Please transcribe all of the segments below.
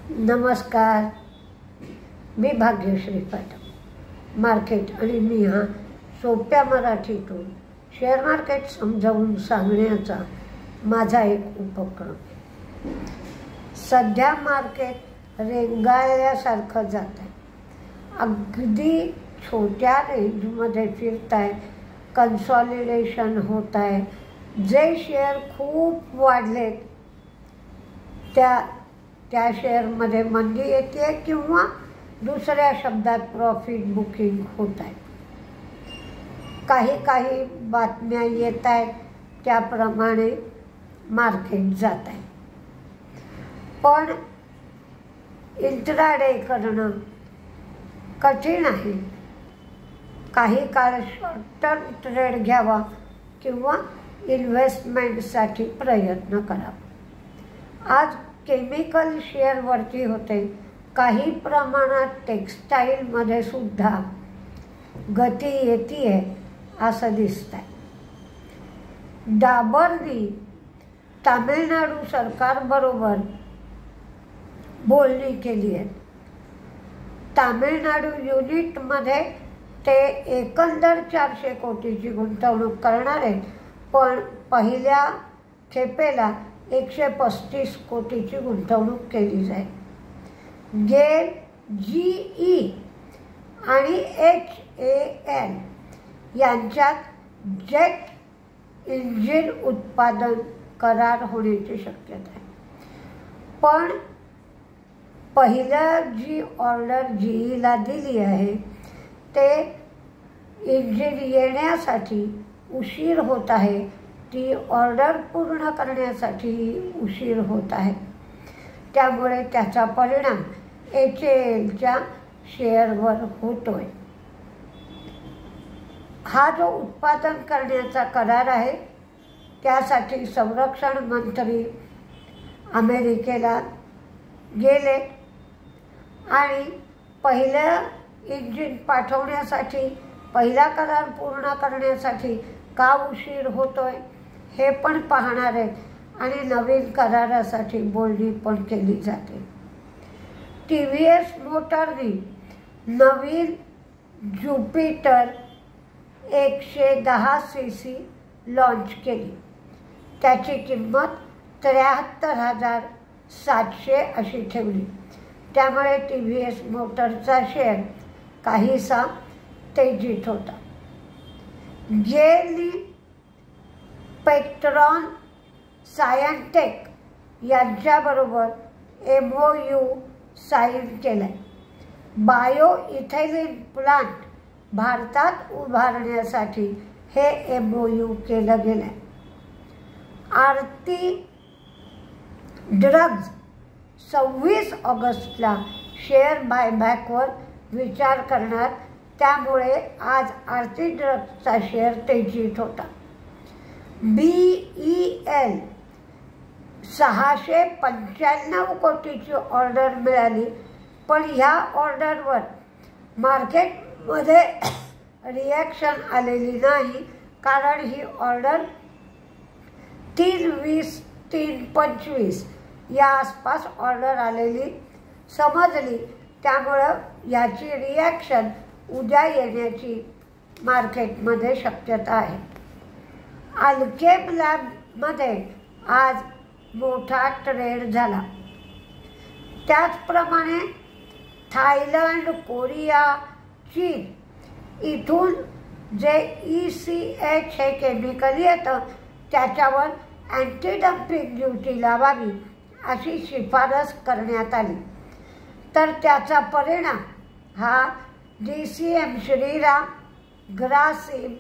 नमस्कार, मी भाग्यश्री पाठक. मार्केट आणि मी हा सोप्या मराठीतून शेअर मार्केट समजावून सांगण्याचा माझा एक उपक्रम. सध्या मार्केट रेंगाळल्यासारखं जात आहे. अगदी छोट्या रेंजमध्ये फिरत आहे. कन्सॉलिडेशन होत आहे. जे शेअर खूप वाढलेत त्या शेअरमध्ये मंदी येते किंवा दुसऱ्या शब्दात प्रॉफिट बुकिंग होत आहे. काही बातम्या येत आहेत त्याप्रमाणे मार्केट जात आहे. पण इंट्राडे करणं कठीण आहे. काही काळ शॉर्ट टर्म ट्रेड घ्यावा किंवा इन्व्हेस्टमेंटसाठी प्रयत्न करावा. आज केमिकल शेअरवरती होते. काही प्रमाणात टेक्स्टाईलमध्ये सुद्धा गती येते आहे असं दिसत आहे. डाबरनी तामिळनाडू सरकारबरोबर बोलणी केली आहे. तामिळनाडू युनिटमध्ये ते एकंदर 400 कोटीची गुंतवणूक करणार आहेत, पण पहिल्या खेपेला 135 कोटीची गुंतवणूक केली जाईल. गेल, GE आणि HAL यांच्यात जेट इंजिन उत्पादन करार होण्याची शक्यता आहे. पण पहिलं जी ऑर्डर GEला दिली आहे ते इंजिन येण्यासाठी उशीर होत आहे. ती ऑर्डर पूर्ण करण्यासाठी उशीर होत आहे. त्यामुळे त्याचा परिणाम HALच्या शेअरवर होतोय. हा जो उत्पादन करण्याचा करार आहे त्यासाठी संरक्षण मंत्री अमेरिकेला गेले आणि पहिलं इंजिन पाठवण्यासाठी, पहिला करार पूर्ण करण्यासाठी का उशीर होतोय हे पण पाहणार आहेत आणि नवीन करारासाठी बोलणी पण केली जाते. TVS मोटरनी नवीन ज्युपिटर 110 cc लॉन्च केली. त्याची किंमत 73,700 अशी ठेवली. त्यामुळे TVS मोटरचा शेअर काहीसा तेजीत होता. गेलनी पेट्रॉन सायंटेक यांच्याबरोबर MOU साईन केलं आहे. बायो इथेलिन प्लांट भारतात उभारण्यासाठी हे MOU केलं गेलं आहे. आरती ड्रग्ज 26 ऑगस्टला शेअर बायबॅकवर विचार करणार. त्यामुळे आज आरती ड्रग्जचा शेअर तेजीत होता. BEL 695 कोटीची ऑर्डर मिळाली, पण ह्या ऑर्डरवर मार्केटमध्ये रिॲक्शन आलेली नाही. कारण ही ऑर्डर 320, 325 या आसपास ऑर्डर आलेली समजली. त्यामुळं याची रिॲक्शन उद्या येण्याची मार्केटमध्ये शक्यता आहे. अल्केम लॅबमध्ये आज मोठा ट्रेड झाला. त्याचप्रमाणे थायलंड, कोरिया, चीन इथून जे ECH हे केमिकल येतं त्याच्यावर अँटी डम्पिंग ड्युटी लावावी अशी शिफारस करण्यात आली. तर त्याचा परिणाम हा DCM श्रीराम, ग्रासिम,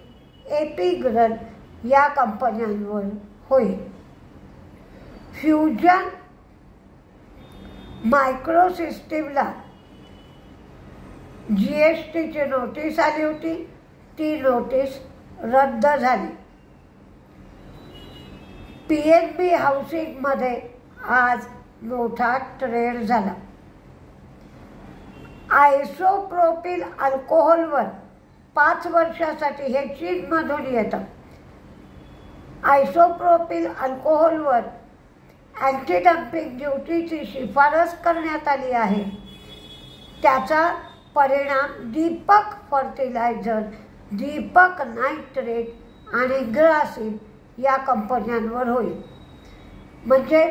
एपिग्रल या कंपन्यांवर होईल. फ्युजन मायक्रोसिस्टीमला GSTची नोटीस आली होती. ती नोटीस रद्द झाली. PNB हाऊसिंगमध्ये आज मोठा ट्रेड झाला. आयसोप्रोपिल अल्कोहोलवर 5 वर्षासाठी, हे चीनमधून येतं, आयसोप्रोपिल अल्कोहोलवर अँटी डम्पिंग ड्युटीची शिफारस करण्यात आली आहे त्याचा परिणाम दीपक फर्टिलायझर, दीपक नायट्रेट आणि ग्रासिम या कंपन्यांवर होईल. म्हणजे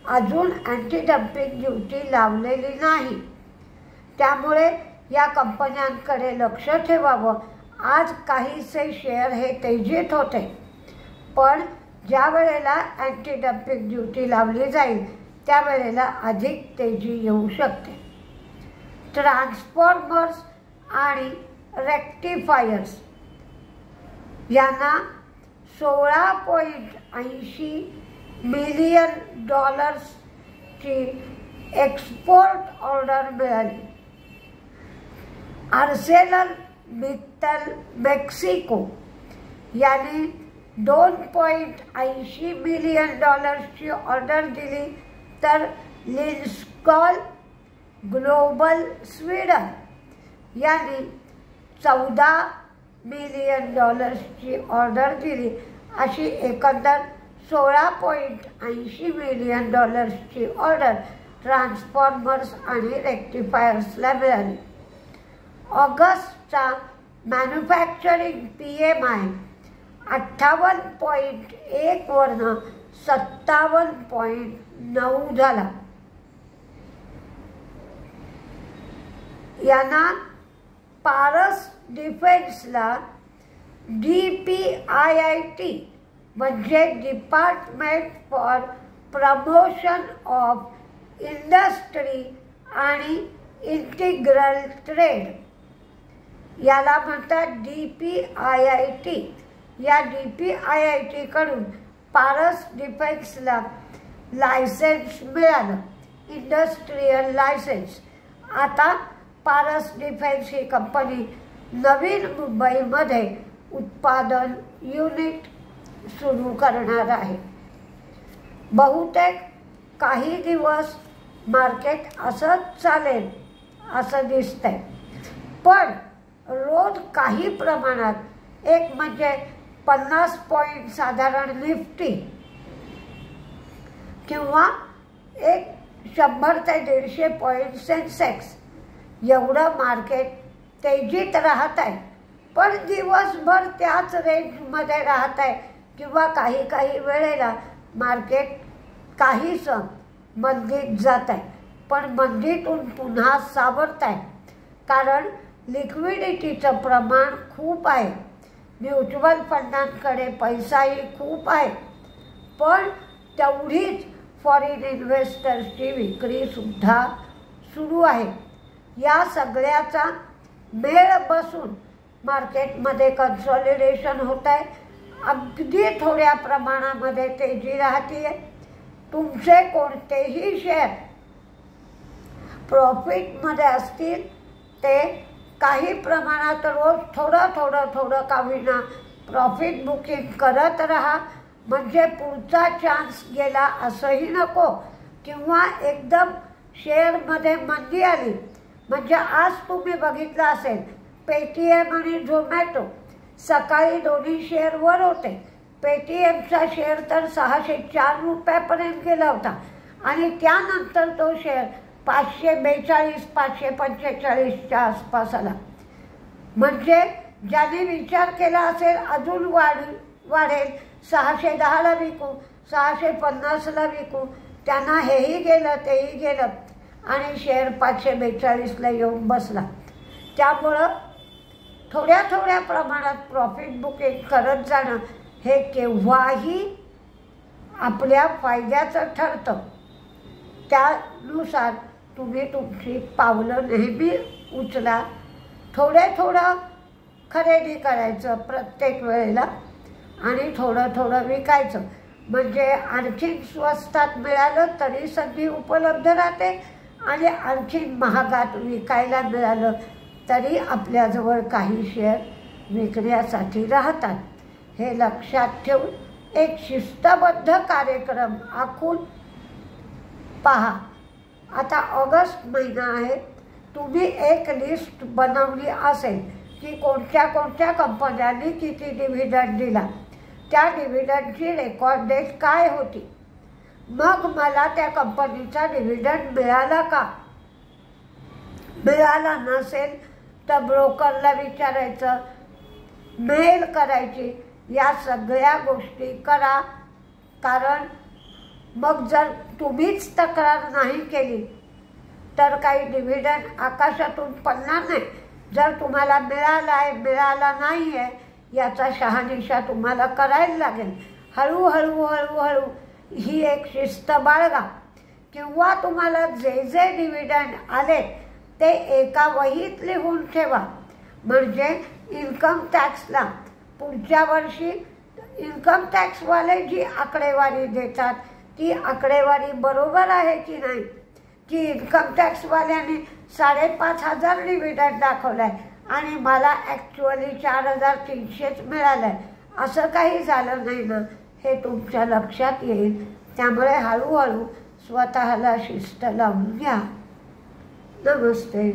अजून अँटी डम्पिंग ड्युटी लावलेली नाही. त्यामुळे या कंपन्यांकडे लक्ष ठेवावं. आज काहीसे शेअर हे तेजीत होते, पण ज्या वेळेला अँटी डम्पिंग ड्युटी लावली जाईल त्यावेळेला अधिक तेजी येऊ शकते. ट्रान्सफॉर्मर्स आणि रेक्टिफायर्स यांना $16.80 मिलियन ची एक्सपोर्ट ऑर्डर मिळाली. आर्सेलर मित्तल मेक्सिको यांनी $2.80 मिलियन ची ऑर्डर दिली, तर लिन्स्कॉल ग्लोबल स्वीडन यांनी $14 मिलियन ची ऑर्डर दिली. अशी एकंदर $16.80 मिलियन ची ऑर्डर ट्रान्सफॉर्मर्स आणि रेक्टिफायर्सला मिळाली. ऑगस्टचा मॅन्युफॅक्चरिंग PMI 58.1 वरनं 57.9 झाला. यांना पारस डिफेन्सला DPIIT म्हणजे department for promotion of industry आणि इंटिग्रल ट्रेड याला म्हणतात DPIIT. या DPIIT कडून पारस डिफेन्सला लायसेन्स मिळालं, इंडस्ट्रियल लायसेन्स. आता पारस डिफेन्स ही कंपनी नवीन मुंबईमध्ये उत्पादन युनिट सुरू करणार आहे. बहुतेक काही दिवस मार्केट असंच चालेल असं दिसतंय, पण रोज काही प्रमाणात एक म्हणजे 50 पॉईंट साधारण निफ्टी किंवा एक 100 ते 150 पॉईंट सेन्सेक्स एवढं मार्केट तेजीत राहत आहे. पण दिवसभर त्याच रेंजमध्ये राहत आहे किंवा काही वेळेला मार्केट काहीसं मंदीत जात आहे, पण मंदीतून पुन्हा सावरत आहे. कारण लिक्विडिटीचं प्रमाण खूप आहे, म्युच्युअल फंडांकडे पैसाही खूप आहे, पण तेवढीच फॉरेन इन्व्हेस्टर्सची विक्रीसुद्धा सुरू आहे. या सगळ्याचा मेळ बसून मार्केटमध्ये कन्सॉलिडेशन होत आहे. अगदी थोड्या प्रमाणामध्ये तेजी राहते. तुमचे कोणतेही शेअर प्रॉफिटमध्ये असतील ते काही प्रमाणात रोज थोडं का होईना प्रॉफिट बुकिंग करत राहा. म्हणजे पुढचा चान्स गेला असंही नको, किंवा एकदम शेअरमध्ये मंदी आली. म्हणजे आज तुम्ही बघितलं असेल पेटीएम आणि झोमॅटो सकाळी दोन्ही शेअर वर होते. पेटीएमचा शेअर तर 604 रुपयापर्यंत गेला होता आणि त्यानंतर तो शेअर 542 545च्या आसपास आला. म्हणजे ज्याने विचार केला असेल अजून वाढेल 610ला विकू 650ला विकू, त्यांना हेही गेलं तेही गेलं आणि शेअर 542ला येऊन बसला. त्यामुळं थोड्या प्रमाणात प्रॉफिट बुकिंग करत जाणं हे केव्हाही आपल्या फायद्याचं ठरतं. त्यानुसार तुम्ही तुमची पावलं नेहमी उचला. थोडं खरेदी करायचं प्रत्येक वेळेला आणि थोडं विकायचं. म्हणजे आणखीन स्वस्तात मिळालं तरी संधी उपलब्ध राहते आणि आणखीन महागात विकायला मिळालं तरी आपल्याजवळ काही शेअर विकण्यासाठी राहतात. हे लक्षात ठेवून एक शिस्तबद्ध कार्यक्रम आखून पहा. आता ऑगस्ट महिना आहे. तुम्ही एक लिस्ट बनवली असेल की कोणत्या कंपन्यांनी किती डिव्हिडंड दिला, त्या डिव्हिडंडची रेकॉर्ड डेट काय होती, मग मला त्या कंपनीचा डिव्हिडंड मिळाला का? मिळाला नसेल तर ब्रोकरला विचारायचं, मेल करायची, या सगळ्या गोष्टी करा. कारण मग जर तुम्हीच तक्रार नाही केली तर काही डिव्हिडंड आकाशातून पडणार नाही. जर तुम्हाला मिळाला नाही आहे याचा शहानिशा तुम्हाला करायला लागेल. हळूहळू ही एक शिस्त बाळगा. किंवा तुम्हाला जे जे डिव्हिडंड आले ते एका वहीत लिहून ठेवा. म्हणजे इन्कम टॅक्सला पुढच्या वर्षी इन्कम टॅक्सवाले जी आकडेवारी देतात ती आकडेवारी बरोबर आहे की नाही, की इन्कम टॅक्सवाल्यांनी 5,500 डिव्हिडंड दाखवला आहे आणि मला ॲक्च्युअली 4,300च मिळालं आहे, असं काही झालं नाही ना, हे तुमच्या लक्षात येईल. त्यामुळे हळूहळू स्वतःला शिस्त लावून घ्या. नमस्ते.